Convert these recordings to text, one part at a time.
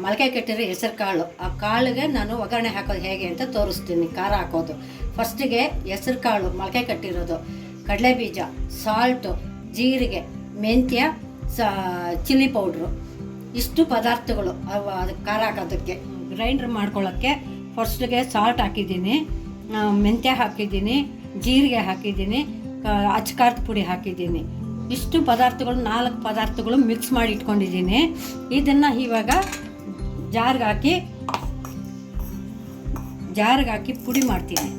ಮೊಳಕೆ ಕಟ್ಟಿರೋ ಹೆಸರು ಕಾಳು, ಆ ಕಾಳಿಗೆ ನಾನು ಒಗ್ಗರಣೆ ಹಾಕೋದು ಹೇಗೆ ಅಂತ ತೋರಿಸ್ತೀನಿ. ಖಾರ ಹಾಕೋದು ಫಸ್ಟಿಗೆ ಹೆಸರು ಕಾಳು ಮೊಳಕೆ ಕಟ್ಟಿರೋದು, ಕಡಲೆಬೀಜ, ಸಾಲ್ಟು, ಜೀರಿಗೆ, ಮೆಂತ್ಯ, ಚಿಲ್ಲಿ ಪೌಡ್ರು, ಇಷ್ಟು ಪದಾರ್ಥಗಳು ಅದಕ್ಕೆ ಖಾರ ಹಾಕೋದಕ್ಕೆ. ಗ್ರೈಂಡ್ರ್ ಮಾಡ್ಕೊಳ್ಳೋಕ್ಕೆ ಫಸ್ಟಿಗೆ ಸಾಲ್ಟ್ ಹಾಕಿದ್ದೀನಿ, ಮೆಂತ್ಯ ಹಾಕಿದ್ದೀನಿ, ಜೀರಿಗೆ ಹಾಕಿದ್ದೀನಿ, ಅಚ್ಕಾರದ ಪುಡಿ ಹಾಕಿದ್ದೀನಿ. ಇಷ್ಟು ಪದಾರ್ಥಗಳು 4 ಪದಾರ್ಥಗಳು ಮಿಕ್ಸ್ ಮಾಡಿ ಇಟ್ಕೊಂಡಿದ್ದೀನಿ. ಇದನ್ನು ಇವಾಗ ಜಾರ್ಗೆ ಹಾಕಿ ಪುಡಿ ಮಾಡ್ತೀನಿ.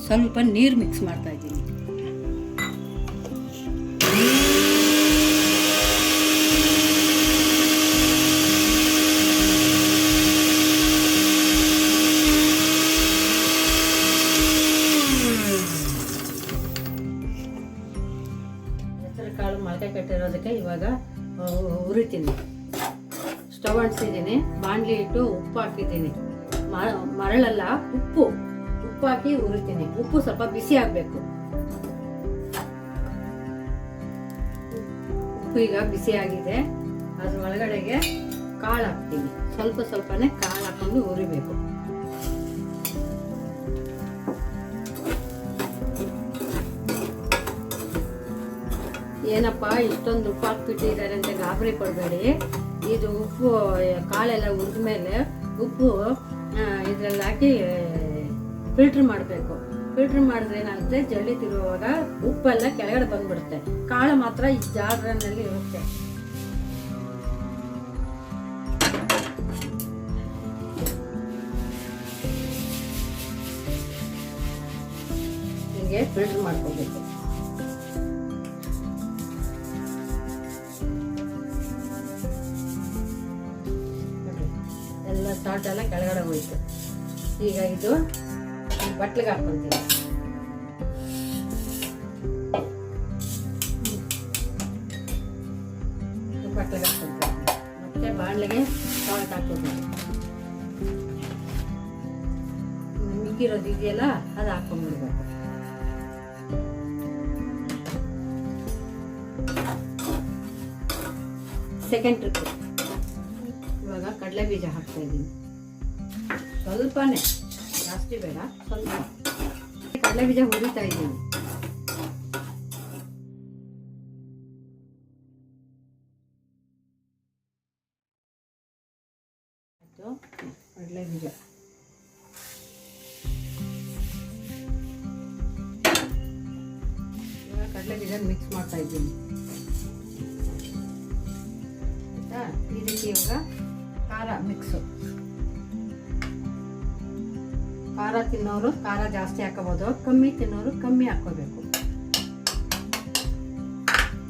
ಸ್ವಲ್ಪ ನೀರು ಮಿಕ್ಸ್ ಮಾಡ್ತಾ ಇದ್ದೀನಿ. ಹೆಸರು ಕಾಳು ಮೊಳಕೆ ಕಟ್ಟಿರೋದಕ್ಕೆ ಇವಾಗ ಹುರಿತೀನಿ. ಸ್ಟವ್ ಅಂಟಿಸಿದ್ದೀನಿ, ಬಾಣಲಿ ಇಟ್ಟು ಉಪ್ಪು ಹಾಕಿದ್ದೀನಿ. ಮರಳಲ್ಲ, ಉಪ್ಪು ಹಾಕಿ ಹುರಿತೀನಿ. ಉಪ್ಪು ಸ್ವಲ್ಪ ಬಿಸಿ ಆಗಬೇಕು. ಉಪ್ಪು ಈಗ ಬಿಸಿ ಆಗಿದೆ. ಅದ್ರ ಒಳಗಡೆಗೆ ಕಾಳು ಹಾಕ್ತೀನಿ. ಸ್ವಲ್ಪನೇ ಕಾಳು ಹಾಕೊಂಡು ಹುರಿಬೇಕು. ಏನಪ್ಪ ಇಷ್ಟೊಂದು ಉಪ್ಪು ಹಾಕ್ಬಿಟ್ಟಿದ್ದಾರೆ ಅಂತ ಗಾಬರಿ ಪಡಬೇಡಿ. ಇದು ಉಪ್ಪು ಕಾಳೆಲ್ಲ ಹುರಿದ ಮೇಲೆ ಉಪ್ಪು ಇದರಲ್ಲಿ ಹಾಕಿ ಫಿಲ್ಟ್ರ್ ಮಾಡಬೇಕು. ಫಿಲ್ಟ್ರ್ ಮಾಡಿದ್ರೆ ಏನಾಗುತ್ತೆ, ಜಲ್ಲಿ ತಿರುವಾಗ ಉಪ್ಪೆಲ್ಲ ಕೆಳಗಡೆ ಬಂದ್ಬಿಡುತ್ತೆ, ಕಾಳು ಮಾತ್ರ ಈ ಜಾರ್ನಲ್ಲಿ ಇರುತ್ತೆ. ಹೀಗೆ ಫಿಲ್ಟ್ರ್ ಮಾಡ್ಕೋಬೇಕು. ಎಲ್ಲ ಸಾಲ್ಟ್ ಎಲ್ಲ ಕೆಳಗಡೆ ಹೋಯ್ತು. ಈಗ ಇದು ಬಟ್ಲಿಗೆ ಹಾಕ್ಕೊಂತೀನಿ. ಬಟ್ಲಿಗೆ ಹಾಕ್ಕೊಂತೀನಿ. ಮತ್ತೆ ಬಾಣಲೆಗೆ ಸಾಲ್ಟ್ ಹಾಕ್ಕೊತೀನಿ. ಮಿಕ್ಕಿರೋದು ಇದೆಯಲ್ಲ ಅದು ಹಾಕೊಂಡ್ಬಿಡ್ಬೇಕು. Second trip. ಇವಾಗ ಕಡಲೆ ಬೀಜ ಹಾಕ್ತಾ ಇದ್ದೀನಿ. ಸ್ವಲ್ಪನೇ, ಜಾಸ್ತಿ ಬೇಡ, ಸ್ವಲ್ಪ. ಕಡಲೆ ಬೀಜ ಹುರಿತಾ ಇದ್ದೀನಿ. ಕಡಲೆ ಬೀಜ ಇವಾಗ ಕಡಲೆ ಬೀಜ ಮಿಕ್ಸ್ ಮಾಡ್ತಾ ಇದ್ದೀನಿ. ಆಯ್ತಾ? ಇದಕ್ಕೆ ಇವಾಗ ಖಾರ ಮಿಕ್ಸು. ಖಾರ ತಿನ್ನೋರು ಖಾರ ಜಾಸ್ತಿ ಹಾಕೋಬೋದು, ಕಮ್ಮಿ ತಿನ್ನೋರು ಕಮ್ಮಿ ಹಾಕೋಬೇಕು.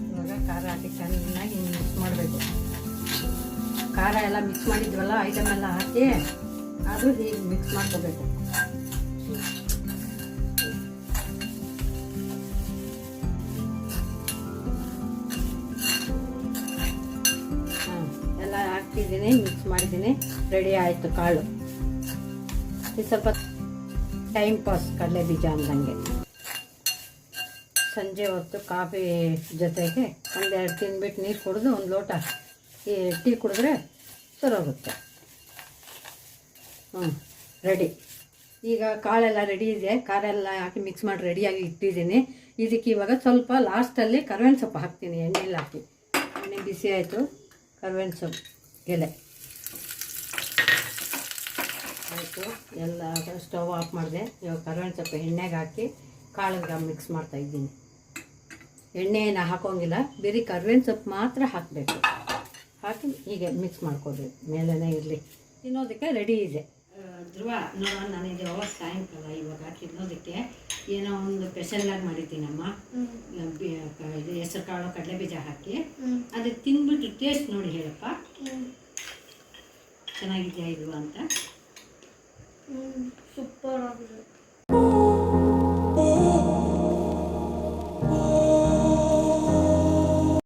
ಇವಾಗ ಖಾರ ಹಾಕಿ ಚೆನ್ನಾಗಿ ಮಿಕ್ಸ್ ಮಾಡಬೇಕು. ಖಾರ ಎಲ್ಲ ಮಿಕ್ಸ್ ಮಾಡಿದ್ವಲ್ಲ, ಐಟಮ್ ಎಲ್ಲ ಹಾಕಿ ಅದು ಹೀಗೆ ಮಿಕ್ಸ್ ಮಾಡ್ಕೋಬೇಕು. ಎಲ್ಲ ಹಾಕ್ತಿದ್ದೀನಿ, ಮಿಕ್ಸ್ ಮಾಡಿದ್ದೀನಿ. ರೆಡಿ ಆಯಿತು ಕಾಳು. ಇದು ಸ್ವಲ್ಪ ಟೈಮ್ ಪಾಸ್ ಕಡಲೆ ಬೀಜ ಅಂದಂಗೆ. ಸಂಜೆ ಹೊತ್ತು ಕಾಫಿ ಜೊತೆಗೆ ಒಂದೆರಡು ತಿಂದ್ಬಿಟ್ಟು ನೀರು ಕುಡಿದು ಒಂದು ಲೋಟ ಟೀ ಕುಡಿದ್ರೆ ಸರೋಗುತ್ತೆ. ರೆಡಿ. ಈಗ ಕಾಳೆಲ್ಲ ರೆಡಿ ಇದೆ. ಕಾರೆಲ್ಲ ಹಾಕಿ ಮಿಕ್ಸ್ ಮಾಡಿ ರೆಡಿಯಾಗಿ ಇಟ್ಟಿದ್ದೀನಿ. ಇದಕ್ಕೆ ಇವಾಗ ಸ್ವಲ್ಪ ಲಾಸ್ಟಲ್ಲಿ ಕರ್ಬೇವಿನ ಸೊಪ್ಪು ಹಾಕ್ತೀನಿ. ಎಣ್ಣೆಯಲ್ಲಿ ಹಾಕಿ, ಎಣ್ಣೆ ಬಿಸಿ ಆಯಿತು. ಕರ್ಬೇವಿನ ಸೊಪ್ಪು ಎಲೆ ಆಯಿತು. ಎಲ್ಲ ಸ್ಟವ್ ಆಫ್ ಮಾಡಿದೆ. ಇವಾಗ ಕರ್ಬೇವಿನ ಸೊಪ್ಪು ಎಣ್ಣೆಗೆ ಹಾಕಿ ಕಾಳಿಗೆ ಮಿಕ್ಸ್ ಮಾಡ್ತಾಯಿದ್ದೀನಿ. ಎಣ್ಣೆ ಏನು ಹಾಕೋಂಗಿಲ್ಲ, ಬರೀ ಕರ್ಬೇವಿನ ಸೊಪ್ಪು ಮಾತ್ರ ಹಾಕಬೇಕು. ಹಾಕಿ ಹೀಗೆ ಮಿಕ್ಸ್ ಮಾಡ್ಕೊಬೇಕು. ಮೇಲೇ ಇರಲಿ. ತಿನ್ನೋದಕ್ಕೆ ರೆಡಿ ಇದೆ. ಧ್ರುವ ನೋಡೋಣ, ನಾನಿದೆ ಸಾಯಂಕಾಲ ಇವಾಗ ತಿನ್ನೋದಕ್ಕೆ ಏನೋ ಒಂದು ಸ್ಪೆಷಲಾಗಿ ಮಾಡಿದ್ದೀನಮ್ಮ. ಇದು ಹೆಸರು ಕಾಳು ಕಡಲೆ ಬೀಜ ಹಾಕಿ ಅದಕ್ಕೆ ತಿಂದ್ಬಿಟ್ಟು ಟೇಸ್ಟ್ ನೋಡಿ ಹೇಳಪ್ಪ, ಚೆನ್ನಾಗಿದೆಯಾ ಇಲ್ವಾ ಅಂತ. ಸೂಪರ್ ಆಗಿದೆ.